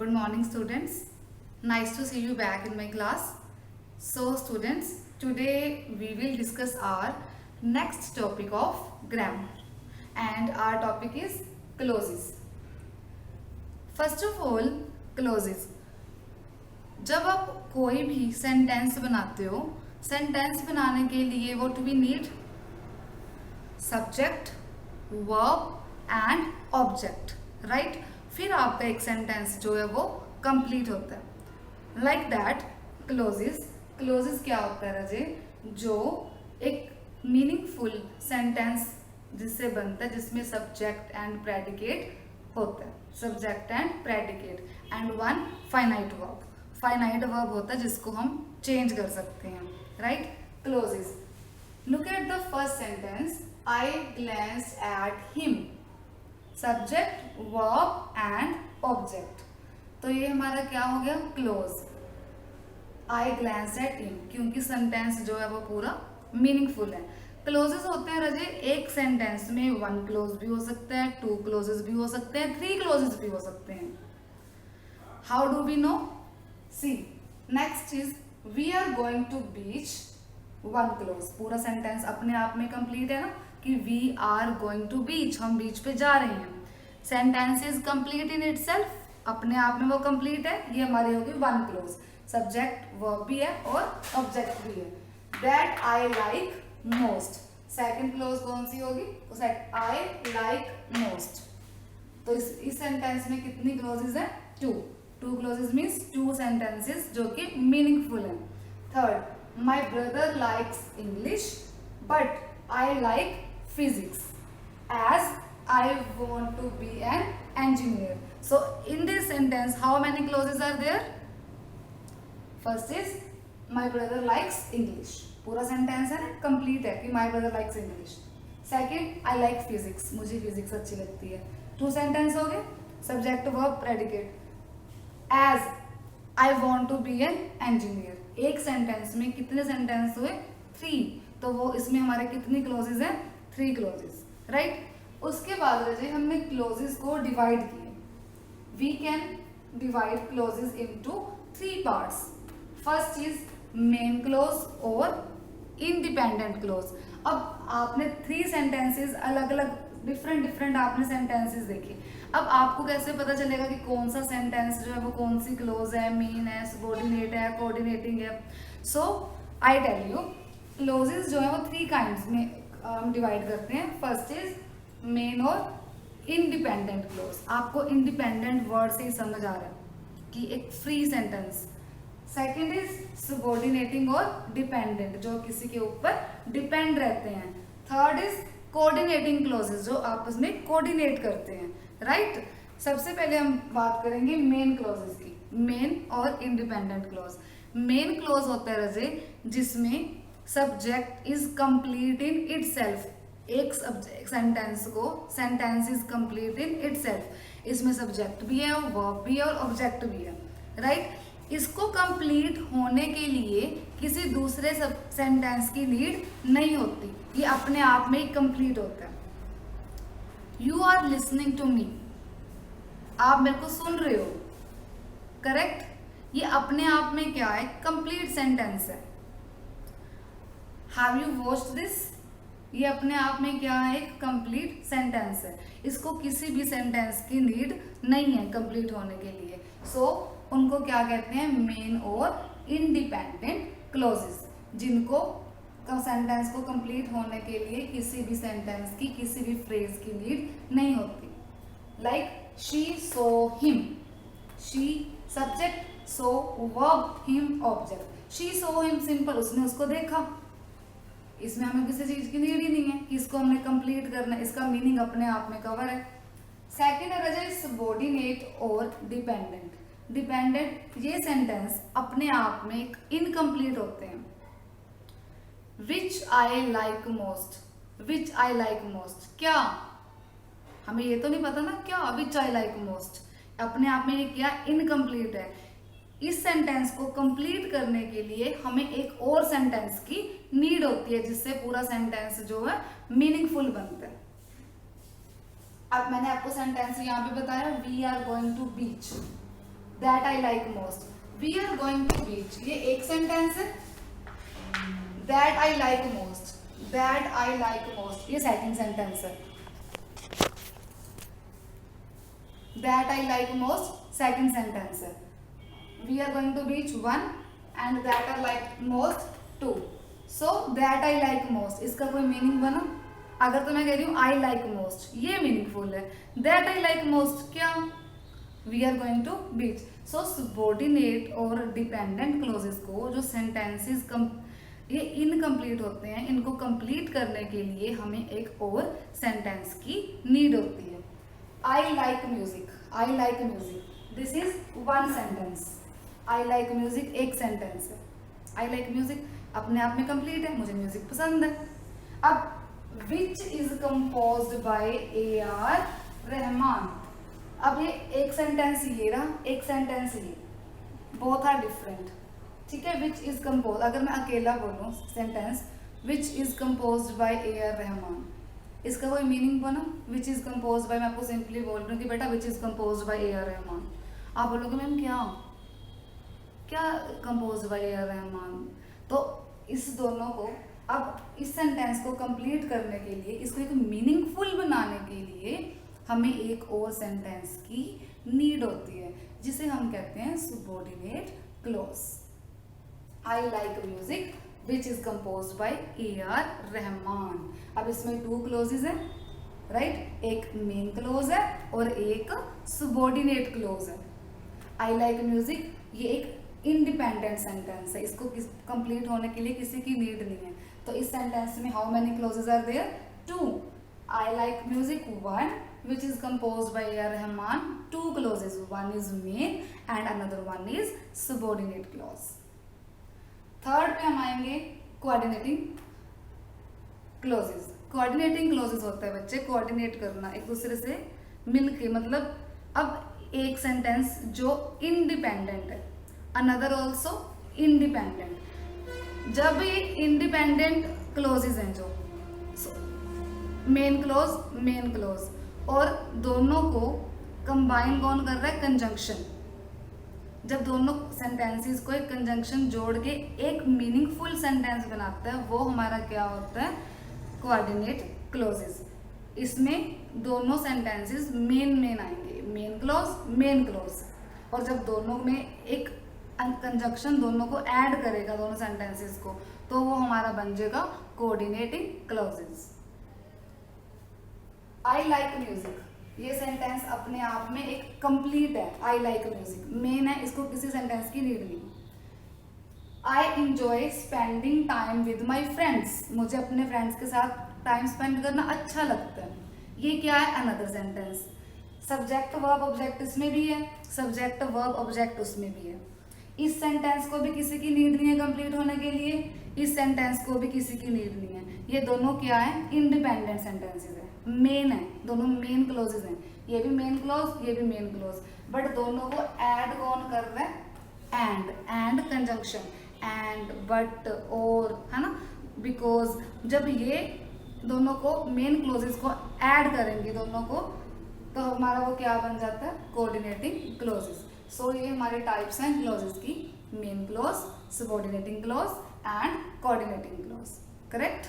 Good morning, students. Nice to see you back in my class. So, students, today we will discuss our next topic of grammar, and our topic is clauses. First of all, clauses. जब आप कोई भी sentence बनाते हो, sentence बनाने के लिए what we need? Subject, verb and object, right? फिर आपका एक सेंटेंस जो है वो कंप्लीट होता है. Like that closes. क्लोजेस क्या होता है रजे? जो एक मीनिंगफुल सेंटेंस जिससे बनता है, जिसमें सब्जेक्ट एंड प्रेडिकेट होता है. Subject and predicate and one finite verb. Finite verb होता है जिसको हम चेंज कर सकते हैं, right? Clauses. Look at the first sentence. I glanced at him. Subject, verb and object. तो ये हमारा क्या हो गया? Clause. I glanced at him. क्योंकि सेंटेंस जो है वो पूरा मीनिंगफुल है. क्लोजेस होते हैं रजे एक सेंटेंस में वन क्लोज भी हो सकता है, टू क्लोजेस भी हो सकते हैं, थ्री क्लोजेस भी हो सकते हैं. How do we know? See, next is we are going to beach. One clause. पूरा सेंटेंस अपने आप में कंप्लीट है ना कि we are going to beach, हम बीच पे जा रहे हैं. Sentence is complete in itself, अपने आप में वो कंप्लीट है. ये हमारी होगी वन क्लोज. सब्जेक्ट वर्ब भी है और ऑब्जेक्ट भी है. That I like most. Second clause कौन सी होगी? I like most. तो इस सेंटेंस में कितनी क्लोजेज है? Two. Two clauses means two sentences जो कि मीनिंगफुल है. Third, my brother likes English but I like physics as I want to be an engineer. So in this sentence how many clauses are there? First is my brother likes English. पूरा sentence है ना, complete है कि my brother likes English. Second, I like physics. मुझे physics अच्छी लगती है. Two sentence हो गए. Subject verb predicate. As I want to be an engineer. एक सेंटेंस में कितने सेंटेंस हुए? थ्री. तो वो इसमें हमारे कितनी क्लोजेज हैं? Three clauses, right? उसके बाद रजे हमने क्लोजेज को डिवाइड किए. We can divide clauses into three parts. First is main clause और इंडिपेंडेंट क्लोज. अब आपने थ्री सेंटेंसेस अलग अलग डिफरेंट आपने सेंटेंसेस देखे. अब आपको कैसे पता चलेगा कि कौन सा सेंटेंस जो है वो कौन सी क्लोज है, मेन है, सबऑर्डिनेट है, कोऑर्डिनेटिंग है? सो आई टेल यू, क्लोजेस जो है वो थ्री काइंड्स में हम डिवाइड करते हैं. फर्स्ट इज मेन और इंडिपेंडेंट क्लोज. आपको इंडिपेंडेंट वर्ड से ही समझ आ रहा है कि एक free sentence. Second is subordinating और डिपेंडेंट, जो किसी के ऊपर डिपेंड रहते हैं. थर्ड इज कोऑर्डिनेटिंग क्लोजेस, जो आपस में कोऑर्डिनेट करते हैं, राइट? सबसे पहले हम बात करेंगे मेन क्लोजेस की. मेन और इंडिपेंडेंट क्लोज. मेन क्लोज होता है रजे जिसमें subject is complete in itself. एक सेंटेंस को sentence is complete in itself. इसमें सब्जेक्ट भी है, वर्ब भी है और ऑब्जेक्ट भी है, राइट? इसको कंप्लीट होने के लिए किसी दूसरे सेंटेंस की नीड नहीं होती. ये अपने आप में ही कंप्लीट होता है. You are listening to me. आप मेरे को सुन रहे हो, करेक्ट? ये अपने आप में क्या है? कंप्लीट सेंटेंस है. Have you watched this? ये अपने आप में क्या है? एक कंप्लीट सेंटेंस है. इसको किसी भी सेंटेंस की नीड नहीं है कंप्लीट होने के लिए. सो उनको क्या कहते हैं? मेन और इंडिपेंडेंट क्लोजेस, जिनको सेंटेंस को कंप्लीट होने के लिए किसी भी सेंटेंस की, किसी भी फ्रेज की नीड नहीं होती. Like she saw him. She subject, so verb, him object. She saw him simple, उसने उसको देखा. इसमें हमें किसी चीज की नीड ही नहीं है कि इसको हमने कंप्लीट करना है. इसका मीनिंग अपने आप में कवर है. सेकेंड है सबऑर्डिनेट और डिपेंडेंट. डिपेंडेंट ये सेंटेंस अपने आप में एक इनकम्प्लीट होते हैं. Which I like most. Which I like most, क्या? हमें ये तो नहीं पता ना क्या विच आई लाइक मोस्ट. अपने आप में ये क्या? इनकम्प्लीट है. इस सेंटेंस को कंप्लीट करने के लिए हमें एक और सेंटेंस की नीड होती है जिससे पूरा सेंटेंस जो है मीनिंगफुल बनता है. अब मैंने आपको सेंटेंस यहाँ पे बताया, we are going to beach. That I like most, we are going to beach, ये एक सेंटेंस है। That I like most, that I like most, ये सेकंड सेंटेंस है। That I like most second sentence है। We are going to beach 1 and that I like most 2। So that I like most, इसका कोई meaning बना? अगर तो मैं कह रही हूँ आई लाइक मोस्ट, ये मीनिंगफुल है। दैट आई लाइक मोस्ट क्या? We are going to beach. So subordinate और डिपेंडेंट क्लोजेस को, जो सेंटेंसेस ये इनकम्प्लीट होते हैं, इनको कंप्लीट करने के लिए हमें एक और सेंटेंस की नीड होती है। आई like music, I like music, this is one sentence. I like music एक सेंटेंस है। आई लाइक म्यूजिक अपने आप में कंप्लीट है, मुझे म्यूजिक पसंद है। अब which is composed bye AR Rahman, अब ये एक सेंटेंस ये रहा, एक सेंटेंस ये, बोथ आर डिफरेंट, ठीक है। विच इज कंपोज, अगर मैं अकेला बोलूं sentence which is composed bye AR Rahman, इसका कोई मीनिंग बना? विच इज कंपोज्ड बाय, मैं आपको सिंपली बोल रही हूँ कि बेटा which is composed bye AR Rahman. आप बोलोगे मैम क्या कंपोज्ड बाय AR रहमान? तो इस दोनों को, अब इस सेंटेंस को कंप्लीट करने के लिए, इसको एक मीनिंगफुल बनाने के लिए हमें एक और सेंटेंस की नीड होती है, जिसे हम कहते हैं subordinate close. I like music which is composed bye AR Rahman. अब इसमें 2 क्लोजेज हैं, राइट? एक मेन क्लोज है और एक सबॉर्डिनेट क्लोज है। आई लाइक म्यूजिक ये एक इंडिपेंडेंट सेंटेंस है, इसको कंप्लीट होने के लिए किसी की नीड नहीं है। तो इस सेंटेंस में how many clauses are there? 2। I like music 1 which is composed by AR Rahman, 2 clauses, one is main and another one is subordinate clause। Third पे हम आएंगे कोऑर्डिनेटिंग क्लोजेस। कोऑर्डिनेटिंग क्लोजेस होता है बच्चे कोऑर्डिनेट करना एक दूसरे से मिलके, मतलब अब एक सेंटेंस जो इंडिपेंडेंट है, अनदर ऑल्सो इंडिपेंडेंट। जब ये इंडिपेंडेंट क्लोजेस हैं, जो मेन क्लोज और दोनों को कंबाइन कौन कर रहा है? कंजंक्शन। जब दोनों सेंटेंसेस को एक कंजंक्शन जोड़ के एक मीनिंगफुल सेंटेंस बनाता है, वो हमारा क्या होता है? Coordinate clauses. इसमें दोनों सेंटेंसेस मेन आएंगे, मेन क्लोज। और जब दोनों में एक कंजंक्शन दोनों को ऐड करेगा, दोनों सेंटेंसेस को, तो वो हमारा बन जाएगा coordinating clauses. I like music, ये सेंटेंस अपने आप में एक कंप्लीट है। आई लाइक म्यूजिक मेन है, इसको किसी सेंटेंस की नीड नहीं। I enjoy spending time with my friends, मुझे अपने फ्रेंड्स के साथ टाइम स्पेंड करना अच्छा लगता है, ये क्या है? Another sentence. Subject verb object इसमें भी है, सब्जेक्ट वर्ब ऑब्जेक्ट उसमें भी है। इस सेंटेंस को भी किसी की नीड नहीं है कंप्लीट होने के लिए, इस सेंटेंस को भी किसी की नीड नहीं है। ये दोनों क्या है? इंडिपेंडेंट सेंटेंसेस है, मेन है, दोनों मेन क्लोजेज हैं। ये भी मेन क्लोज, ये भी मेन क्लोज, बट दोनों को ऐड कौन कर रहा है? एंड कंजंक्शन, एंड, बट, और, है ना? बिकॉज जब ये दोनों को मेन क्लोजेस को ऐड करेंगे दोनों को, तो हमारा वो क्या बन जाता है? Coordinating closes. सो ये हमारे टाइप्स हैं क्लोजेस की, main close, subordinating close and coordinating close. Correct?